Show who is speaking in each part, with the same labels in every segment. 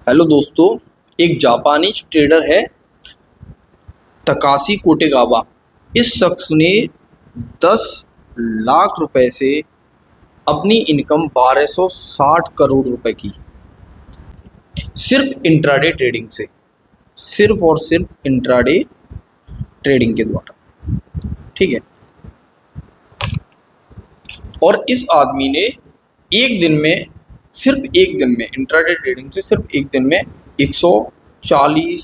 Speaker 1: Hello दोस्तों। एक जापानी ट्रेडर है तकाशी कोटेगावा। इस शख्स ने 10 लाख रुपए से अपनी इनकम 1260 करोड़ रुपए की, सिर्फ इंट्राडे ट्रेडिंग से, सिर्फ और सिर्फ इंट्राडे ट्रेडिंग के द्वारा। ठीक है। और इस आदमी ने एक दिन में, सिर्फ एक दिन में, इंट्राडे ट्रेडिंग से सिर्फ एक दिन में 140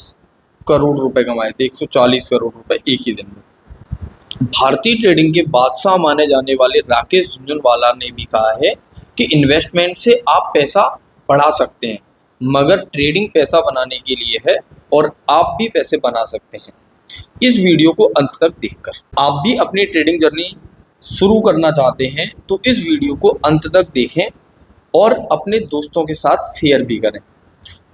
Speaker 1: करोड़ रुपए कमाए थे। 140 करोड़ रुपए एक ही दिन में। भारतीय ट्रेडिंग के बादशाह माने जाने वाले राकेश झुंझुनवाला ने भी कहा है कि इन्वेस्टमेंट से आप पैसा बढ़ा सकते हैं, मगर ट्रेडिंग पैसा बनाने के लिए है और आप भी पैसे बना सकते हैं। इस वीडियो को अंत तक देखकर आप भी अपनी ट्रेडिंग जर्नी शुरू करना चाहते हैं तो इस वीडियो को अंत तक देखें और अपने दोस्तों के साथ शेयर भी करें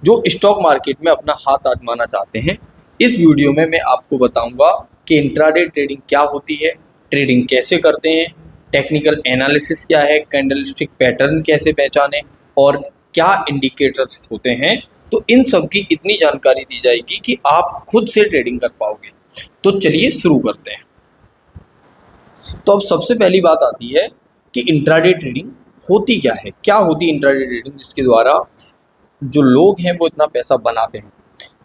Speaker 1: जो स्टॉक मार्केट में अपना हाथ आजमाना चाहते हैं। इस वीडियो में मैं आपको बताऊंगा कि इंट्राडे ट्रेडिंग क्या होती है, ट्रेडिंग कैसे करते हैं, टेक्निकल एनालिसिस क्या है, कैंडलस्टिक पैटर्न कैसे पहचानें और क्या इंडिकेटर्स होते हैं। तो इन सब की इतनी जानकारी दी जाएगी कि आप खुद से ट्रेडिंग कर पाओगे। तो चलिए शुरू करते हैं। तो अब सबसे पहली बात आती है कि इंट्राडे ट्रेडिंग होती क्या है, क्या होती है इंट्राडे ट्रेडिंग जिसके द्वारा जो लोग हैं वो इतना पैसा बनाते हैं।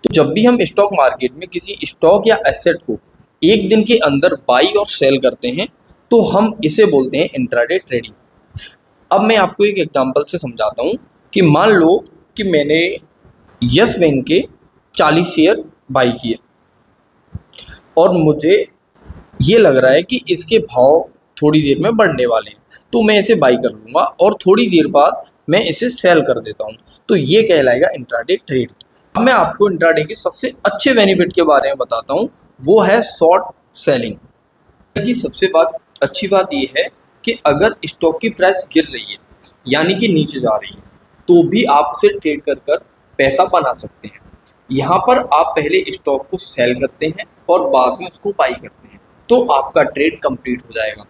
Speaker 1: तो जब भी हम स्टॉक मार्केट में किसी स्टॉक या एसेट को एक दिन के अंदर बाई और सेल करते हैं तो हम इसे बोलते हैं इंट्राडे ट्रेडिंग। अब मैं आपको एक एग्जांपल से समझाता हूँ कि मान लो कि मैंने यस बैंक के 40 शेयर बाई किए और मुझे ये लग रहा है कि इसके भाव थोड़ी देर में बढ़ने वाले हैं, तो मैं इसे बाई कर लूँगा और थोड़ी देर बाद मैं इसे सेल कर देता हूँ। तो ये कहलाएगा इंट्राडे ट्रेड। अब मैं आपको इंट्राडे के सबसे अच्छे बेनिफिट के बारे में बताता हूँ, वो है शॉर्ट सेलिंग की। सबसे अच्छी बात ये है कि अगर स्टॉक की प्राइस गिर रही है यानी कि नीचे जा रही है तो भी आप उसे ट्रेड कर कर पैसा बना सकते हैं। यहाँ पर आप पहले स्टॉक को सेल करते हैं और बाद में उसको बाई करते हैं तो आपका ट्रेड कंप्लीट हो जाएगा।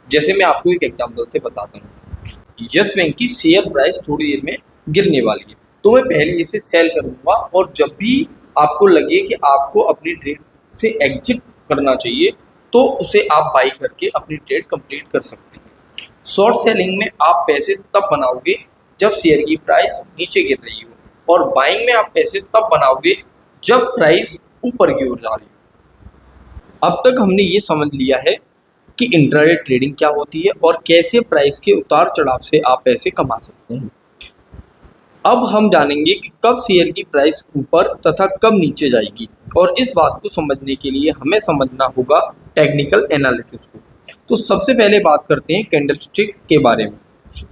Speaker 1: जैसे मैं आपको एक एग्जांपल से बताता हूँ, यस बैंक की शेयर प्राइस थोड़ी देर में गिरने वाली है तो मैं पहले इसे सेल करूँगा और जब भी आपको लगे कि आपको अपनी ट्रेड से एग्जिट करना चाहिए तो उसे आप बाई करके अपनी ट्रेड कंप्लीट कर सकते हैं। शॉर्ट सेलिंग में आप पैसे तब बनाओगे जब शेयर की प्राइस नीचे गिर रही हो और बाइंग में आप पैसे तब बनाओगे जब प्राइस ऊपर की ओर जा रही हो। अब तक हमने ये समझ लिया है कि इंट्राडे ट्रेडिंग क्या होती है और कैसे प्राइस के उतार चढ़ाव से आप पैसे कमा सकते हैं। अब हम जानेंगे कि कब शेयर की प्राइस ऊपर तथा कब नीचे जाएगी, और इस बात को समझने के लिए हमें समझना होगा टेक्निकल एनालिसिस को। तो सबसे पहले बात करते हैं कैंडलस्टिक के बारे में।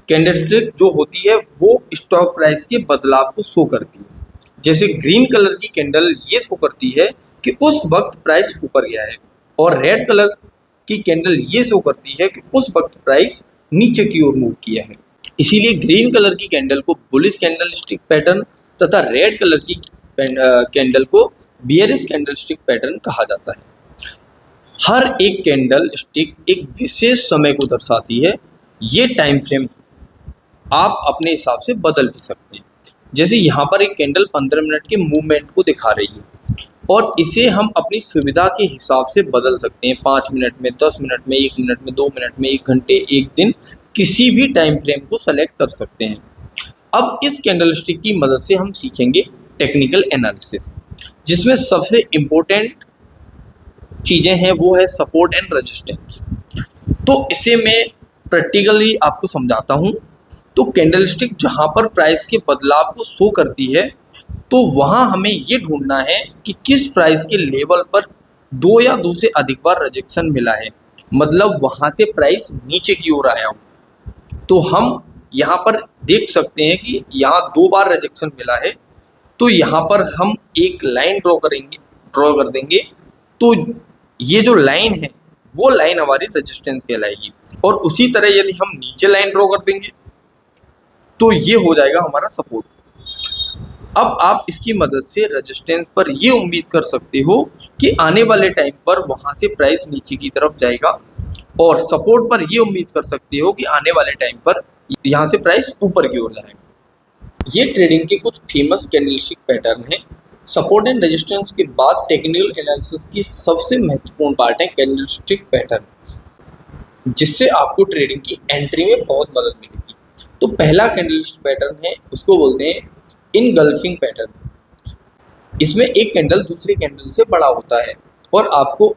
Speaker 1: कैंडलस्टिक जो होती है वो स्टॉक प्राइस के बदलाव को शो करती है। जैसे ग्रीन कलर की कैंडल ये शो करती है कि उस वक्त प्राइस ऊपर गया है और रेड कलर की कैंडल ये शो करती है कि उस वक्त प्राइस नीचे की ओर मूव किया है। इसीलिए ग्रीन कलर की कैंडल को बुलिश कैंडलस्टिक पैटर्न तथा रेड कलर की कैंडल को बियरिश कैंडलस्टिक पैटर्न कहा जाता है। हर एक कैंडल स्टिक एक विशेष समय को दर्शाती है। ये टाइम फ्रेम आप अपने हिसाब से बदल भी सकते हैं। जैसे यहाँ पर एक कैंडल 15 मिनट के मूवमेंट को दिखा रही है और इसे हम अपनी सुविधा के हिसाब से बदल सकते हैं। 5 मिनट में, 10 मिनट में, 1 मिनट में, 2 मिनट में, 1 घंटे, 1 दिन, किसी भी टाइम फ्रेम को सेलेक्ट कर सकते हैं। अब इस कैंडलस्टिक की मदद से हम सीखेंगे टेक्निकल एनालिसिस, जिसमें सबसे इम्पोर्टेंट चीज़ें हैं वो है सपोर्ट एंड रेजिस्टेंस। तो इसे मैं प्रैक्टिकली आपको समझाता हूँ। तो कैंडलस्टिक जहाँ पर प्राइस के बदलाव को शो करती है तो वहाँ हमें ये ढूंढना है कि किस प्राइस के लेवल पर 2 या 2 से अधिक बार रिजेक्शन मिला है, मतलब वहाँ से प्राइस नीचे की ओर आया हो। तो हम यहाँ पर देख सकते हैं कि यहाँ 2 बार रिजेक्शन मिला है तो यहाँ पर हम एक लाइन ड्रॉ कर देंगे। तो ये जो लाइन है वो लाइन हमारी रेजिस्टेंस कहलाएगी और उसी तरह यदि हम नीचे लाइन ड्रॉ कर देंगे तो ये हो जाएगा हमारा सपोर्ट। अब आप इसकी मदद से रेजिस्टेंस पर ये उम्मीद कर सकते हो कि आने वाले टाइम पर वहाँ से प्राइस नीचे की तरफ जाएगा और सपोर्ट पर ये उम्मीद कर सकते हो कि आने वाले टाइम पर यहाँ से प्राइस ऊपर की ओर जाएगा। ये ट्रेडिंग के कुछ फेमस कैंडलस्टिक पैटर्न हैं। सपोर्ट एंड रेजिस्टेंस के बाद टेक्निकल एनालिसिस की सबसे महत्वपूर्ण पार्ट है कैंडलस्टिक पैटर्न, जिससे आपको ट्रेडिंग की एंट्री में बहुत मदद मिलेगी। तो पहला कैंडलस्टिक पैटर्न है, उसको बोलते हैं इनगल्फिंग पैटर्न। इसमें एक कैंडल दूसरे कैंडल से बड़ा होता है और आपको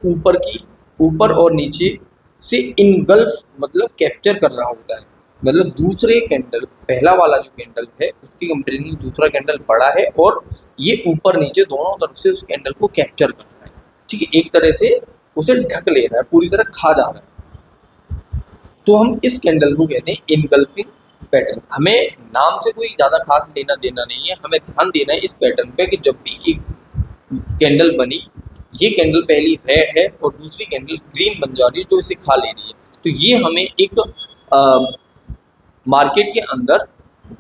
Speaker 1: ऊपर और नीचे से इनगल्फ मतलब कैप्चर कर रहा होता है। मतलब दूसरे कैंडल, पहला वाला जो कैंडल है उसकी कंपेरिजन में दूसरा कैंडल बड़ा है और ये ऊपर नीचे दोनों तरफ से उस कैंडल को कैप्चर कर रहा है। ठीक है, एक तरह से उसे ढक ले रहा है, पूरी तरह खा जा रहा है। तो हम इस कैंडल को कहते हैं इनगल्फिंग पैटर्न। हमें नाम से कोई ज़्यादा खास लेना देना नहीं है, हमें ध्यान देना है इस पैटर्न पे कि जब भी एक कैंडल बनी, ये कैंडल पहली रेड है और दूसरी कैंडल ग्रीन बन जा रही है जो इसे खा ले रही है, तो ये हमें एक मार्केट के अंदर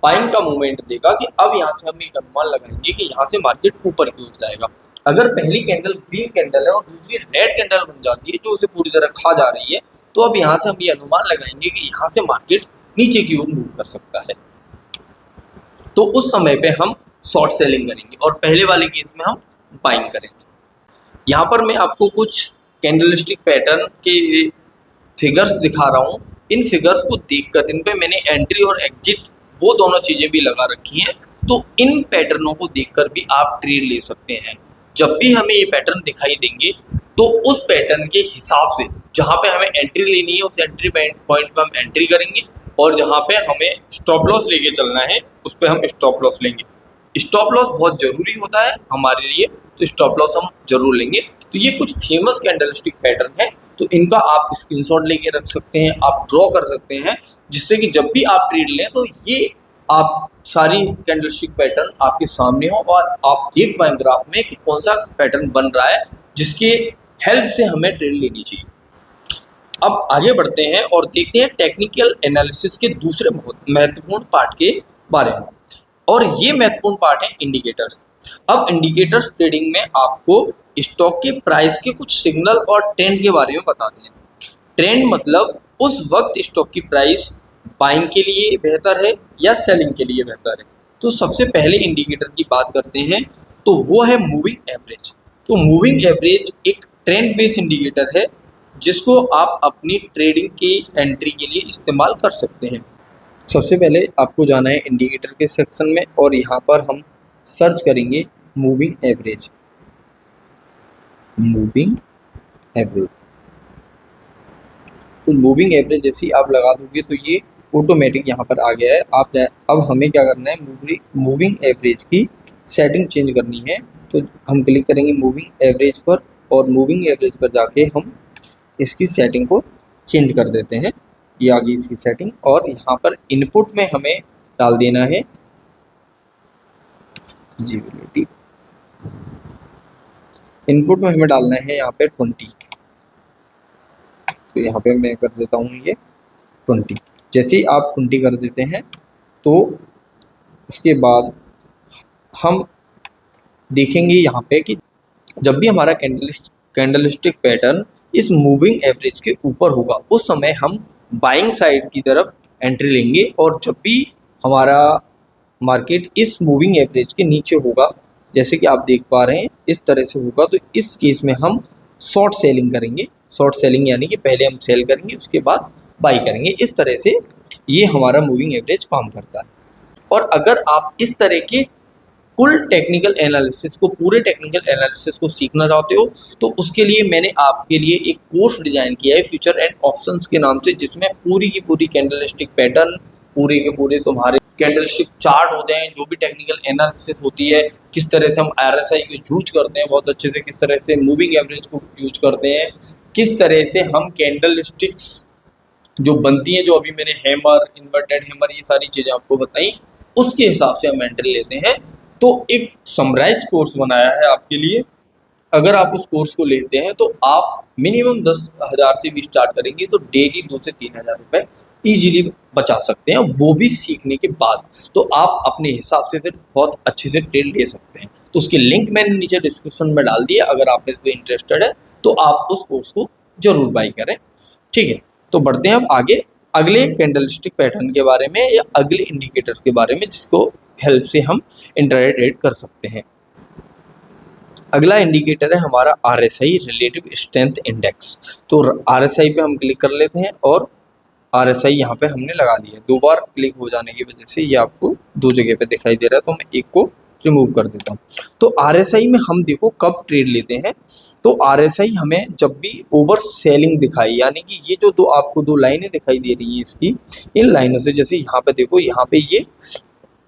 Speaker 1: बाइंग का मूवमेंट देगा कि अब यहाँ से हम एक अनुमान लगाएंगे कि यहाँ से मार्केट ऊपर की ओर जाएगा। अगर पहली कैंडल ग्रीन कैंडल है और दूसरी रेड कैंडल बन जाती है जो उसे पूरी तरह खा जा रही है, तो अब यहाँ से हम ये अनुमान लगाएंगे कि यहाँ से मार्केट नीचे की ओर मूव कर सकता है। तो उस समय पे हम शॉर्ट सेलिंग करेंगे और पहले वाले केस में हम बाइंग करेंगे। यहाँ पर मैं आपको कुछ कैंडलस्टिक पैटर्न के फिगर्स दिखा रहा हूँ। इन फिगर्स को देखकर इन पे मैंने एंट्री और एग्जिट वो दोनों चीज़ें भी लगा रखी हैं। तो इन पैटर्नों को देखकर भी आप ट्रेड ले सकते हैं। जब भी हमें ये पैटर्न दिखाई देंगे तो उस पैटर्न के हिसाब से जहाँ पे हमें एंट्री लेनी है उस एंट्री पॉइंट पे हम एंट्री करेंगे और जहाँ पे हमें स्टॉप लॉस लेके चलना है उस पर हम स्टॉप लॉस लेंगे। स्टॉप लॉस बहुत ज़रूरी होता है हमारे लिए, तो स्टॉप लॉस हम जरूर लेंगे। तो ये कुछ फेमस कैंडलस्टिक पैटर्न है, तो इनका आप स्क्रीनशॉट लेके रख सकते हैं, आप ड्रॉ कर सकते हैं, जिससे कि जब भी आप ट्रेड लें तो ये आप सारी कैंडलस्टिक पैटर्न आपके सामने हो और आप देख पाएं ग्राफ में कि कौन सा पैटर्न बन रहा है जिसके हेल्प से हमें ट्रेड लेनी चाहिए। अब आगे बढ़ते हैं और देखते हैं टेक्निकल एनालिसिस के दूसरे महत्वपूर्ण पार्ट के बारे में, और ये महत्वपूर्ण पार्ट है इंडिकेटर्स। अब इंडिकेटर्स ट्रेडिंग में आपको स्टॉक के प्राइस के कुछ सिग्नल और ट्रेंड के बारे में बताते हैं। ट्रेंड मतलब उस वक्त स्टॉक की प्राइस बाइंग के लिए बेहतर है या सेलिंग के लिए बेहतर है। तो सबसे पहले इंडिकेटर की बात करते हैं तो वो है मूविंग एवरेज। तो मूविंग एवरेज एक ट्रेंड बेस्ड इंडिकेटर है जिसको आप अपनी ट्रेडिंग की एंट्री के लिए इस्तेमाल कर सकते हैं। सबसे पहले आपको जाना है इंडिकेटर के सेक्शन में और यहाँ पर हम सर्च करेंगे मूविंग एवरेज। मूविंग एवरेज, तो मूविंग एवरेज जैसे आप लगा दोगे तो ये ऑटोमेटिक यहाँ पर आ गया है। अब हमें क्या करना है, मूविंग एवरेज की सेटिंग चेंज करनी है। तो हम क्लिक करेंगे मूविंग एवरेज पर और मूविंग एवरेज पर जाके हम इसकी सेटिंग को चेंज कर देते हैं। ये आ गई इसकी सेटिंग और यहाँ पर इनपुट में हमें डाल देना है विजिबिलिटी। इनपुट में हमें डालना है यहाँ पे 20। तो यहाँ पे मैं कर देता हूँ ये 20। जैसे ही आप 20 कर देते हैं तो उसके बाद हम देखेंगे यहाँ पे कि जब भी हमारा कैंडलस्टिक पैटर्न इस मूविंग एवरेज के ऊपर होगा उस समय हम बाइंग साइड की तरफ एंट्री लेंगे, और जब भी हमारा मार्केट इस मूविंग एवरेज के नीचे होगा, जैसे कि आप देख पा रहे हैं इस तरह से होगा, तो इस केस में हम शॉर्ट सेलिंग करेंगे। शॉर्ट सेलिंग यानी कि पहले हम सेल करेंगे उसके बाद बाई करेंगे। इस तरह से ये हमारा मूविंग एवरेज काम करता है। और अगर आप इस तरह के पूरे टेक्निकल एनालिसिस को सीखना चाहते हो तो उसके लिए मैंने आपके लिए एक कोर्स डिजाइन किया है फ्यूचर एंड ऑप्शंस के नाम से, जिसमें पूरी की पूरी कैंडलस्टिक पैटर्न, पूरे के पूरे तुम्हारे कैंडलस्टिक चार्ट होते हैं, जो भी टेक्निकल एनालिसिस होती है, किस तरह से हम RSI को यूज करते हैं बहुत अच्छे से, किस तरह से मूविंग एवरेज को यूज करते हैं, किस तरह से हम कैंडलस्टिक्स जो बनती हैं, जो अभी मैंने हैमर, इन्वर्टेड हैमर, ये सारी चीज़ें आपको बताई, उसके हिसाब से हम एंट्री लेते हैं। तो एक समराइज कोर्स बनाया है आपके लिए। अगर आप उस कोर्स को लेते हैं तो आप मिनिमम 10,000 से भी स्टार्ट करेंगे तो डेली 2 से 3,000 रुपये ईजिली बचा सकते हैं, वो भी सीखने के बाद। तो आप अपने हिसाब से फिर बहुत अच्छे से ट्रेड ले सकते हैं। तो उसकी लिंक मैंने नीचे डिस्क्रिप्शन में डाल दिया, अगर आप इस पर इंटरेस्टेड है तो आप उस कोर्स को जरूर बाई करें। ठीक है, तो बढ़ते हैं अब आगे। अगले कैंडलस्टिक पैटर्न के बारे में या अगले इंडिकेटर्स के बारे में जिसको हेल्प से हम इंट्राडे ट्रेड कर सकते हैं। अगला इंडिकेटर है हमारा RSI रिलेटिव स्ट्रेंथ इंडेक्स। तो RSI पे हम क्लिक कर लेते हैं और RSI यहाँ पे हमने लगा दिया। दो बार क्लिक हो जाने की वजह से ये आपको दो जगह पे दिखाई दे रहा है, तो मैं एक को रिमूव कर देता हूँ। तो RSI में हम देखो कब ट्रेड लेते हैं, तो RSI हमें जब भी ओवर सेलिंग दिखाई, यानी कि ये जो आपको दो लाइनें दिखाई दे रही हैं इसकी, इन लाइनों से, जैसे यहाँ पे देखो, यहाँ पे ये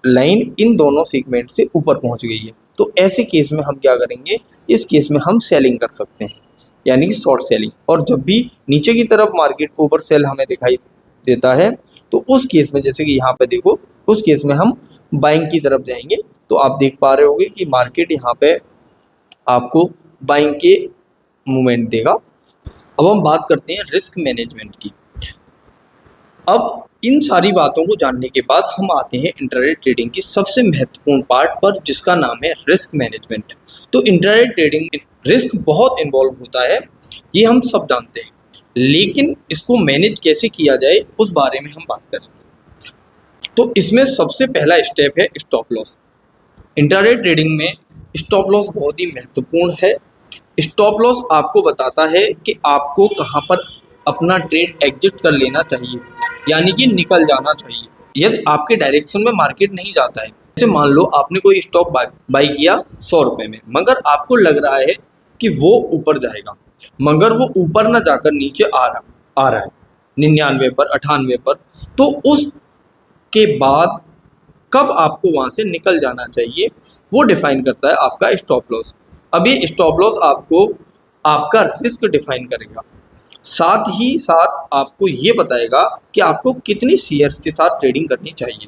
Speaker 1: लाइन इन दोनों सेगमेंट से ऊपर पहुंच गई है, तो ऐसे केस में हम क्या करेंगे, इस केस में हम सेलिंग कर सकते हैं, यानी कि शॉर्ट सेलिंग। और जब भी नीचे की तरफ मार्केट ओवर सेल हमें दिखाई देता है, तो उस केस में, जैसे कि यहाँ पे देखो, उस केस में हम बाइंग की तरफ जाएंगे। तो आप देख पा रहे होंगे कि मार्केट यहाँ पे आपको बाइंग के मूवमेंट देगा। अब हम बात करते हैं रिस्क मैनेजमेंट की। अब इन सारी बातों को जानने के बाद हम आते हैं इंट्राडे ट्रेडिंग की सबसे महत्वपूर्ण पार्ट पर, जिसका नाम है रिस्क मैनेजमेंट। तो इंट्राडे ट्रेडिंग में रिस्क बहुत इन्वॉल्व होता है, ये हम सब जानते हैं, लेकिन इसको मैनेज कैसे किया जाए उस बारे में हम बात करेंगे। तो इसमें सबसे पहला स्टेप है स्टॉप लॉस। इंट्राडे ट्रेडिंग में स्टॉप लॉस बहुत ही महत्वपूर्ण है। स्टॉप लॉस आपको बताता है कि आपको कहाँ पर अपना ट्रेड एग्जिट कर लेना चाहिए, यानी कि निकल जाना चाहिए, यदि आपके डायरेक्शन में मार्केट नहीं जाता है। जैसे मान लो आपने कोई स्टॉक बाई किया 100 रुपये में, मगर आपको लग रहा है कि वो ऊपर जाएगा, मगर वो ऊपर ना जाकर नीचे आ रहा है 99 पर, 98 पर, तो उसके बाद कब आपको वहाँ से निकल जाना चाहिए वो डिफाइन करता है आपका स्टॉप लॉस। अब ये स्टॉप लॉस आपको आपका रिस्क डिफाइन करेगा, साथ ही साथ आपको ये बताएगा कि आपको कितनी शेयर्स के साथ ट्रेडिंग करनी चाहिए।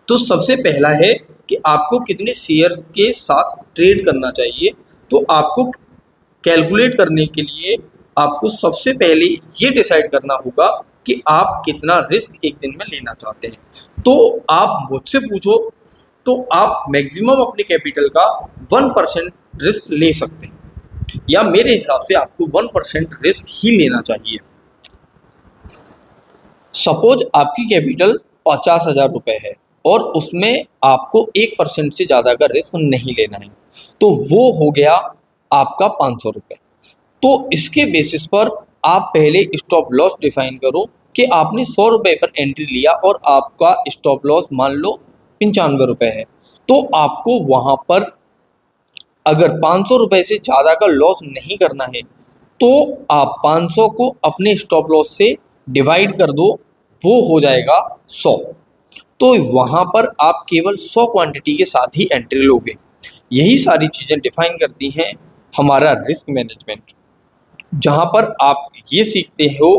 Speaker 1: तो सबसे पहला है कि आपको कितने शेयर्स के साथ ट्रेड करना चाहिए। तो आपको कैलकुलेट करने के लिए आपको सबसे पहले ये डिसाइड करना होगा कि आप कितना रिस्क एक दिन में लेना चाहते हैं। तो आप मुझसे पूछो तो आप मैक्सिमम अपने कैपिटल का 1% रिस्क ले सकते हैं, या मेरे हिसाब से आपको 1% रिस्क ही लेना चाहिए। सपोज आपकी कैपिटल 50,000 रुपये है और उसमें आपको 1% से ज़्यादा का रिस्क नहीं लेना है, तो वो हो गया आपका 500 रुपये। तो इसके बेसिस पर आप पहले स्टॉप लॉस डिफाइन करो कि आपने 100 रुपये पर एंट्री लिया और आपका स्टॉप लॉस मान लो 95 रुपये है, तो आपको वहाँ पर अगर 500 रुपये से ज़्यादा का लॉस नहीं करना है, तो आप 500 को अपने स्टॉप लॉस से डिवाइड कर दो, वो हो जाएगा 100। तो वहाँ पर आप केवल 100 क्वांटिटी के साथ ही एंट्री लोगे। यही सारी चीज़ें डिफाइन करती हैं हमारा रिस्क मैनेजमेंट, जहाँ पर आप ये सीखते हो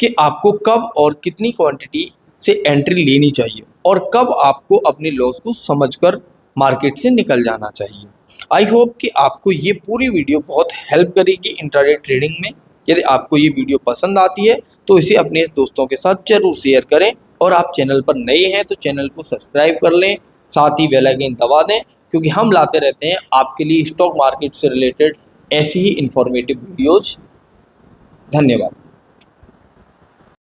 Speaker 1: कि आपको कब और कितनी क्वांटिटी से एंट्री लेनी चाहिए और कब आपको अपने लॉस को समझकर मार्केट से निकल जाना चाहिए। आई होप कि आपको ये पूरी वीडियो बहुत हेल्प करेगी इंट्राडे ट्रेडिंग में। यदि आपको ये वीडियो पसंद आती है तो इसे अपने दोस्तों के साथ जरूर शेयर करें, और आप चैनल पर नए हैं तो चैनल को सब्सक्राइब कर लें, साथ ही बेल आइकन दबा दें, क्योंकि हम लाते रहते हैं आपके लिए स्टॉक मार्केट से रिलेटेड ऐसी ही इंफॉर्मेटिव वीडियोज। धन्यवाद।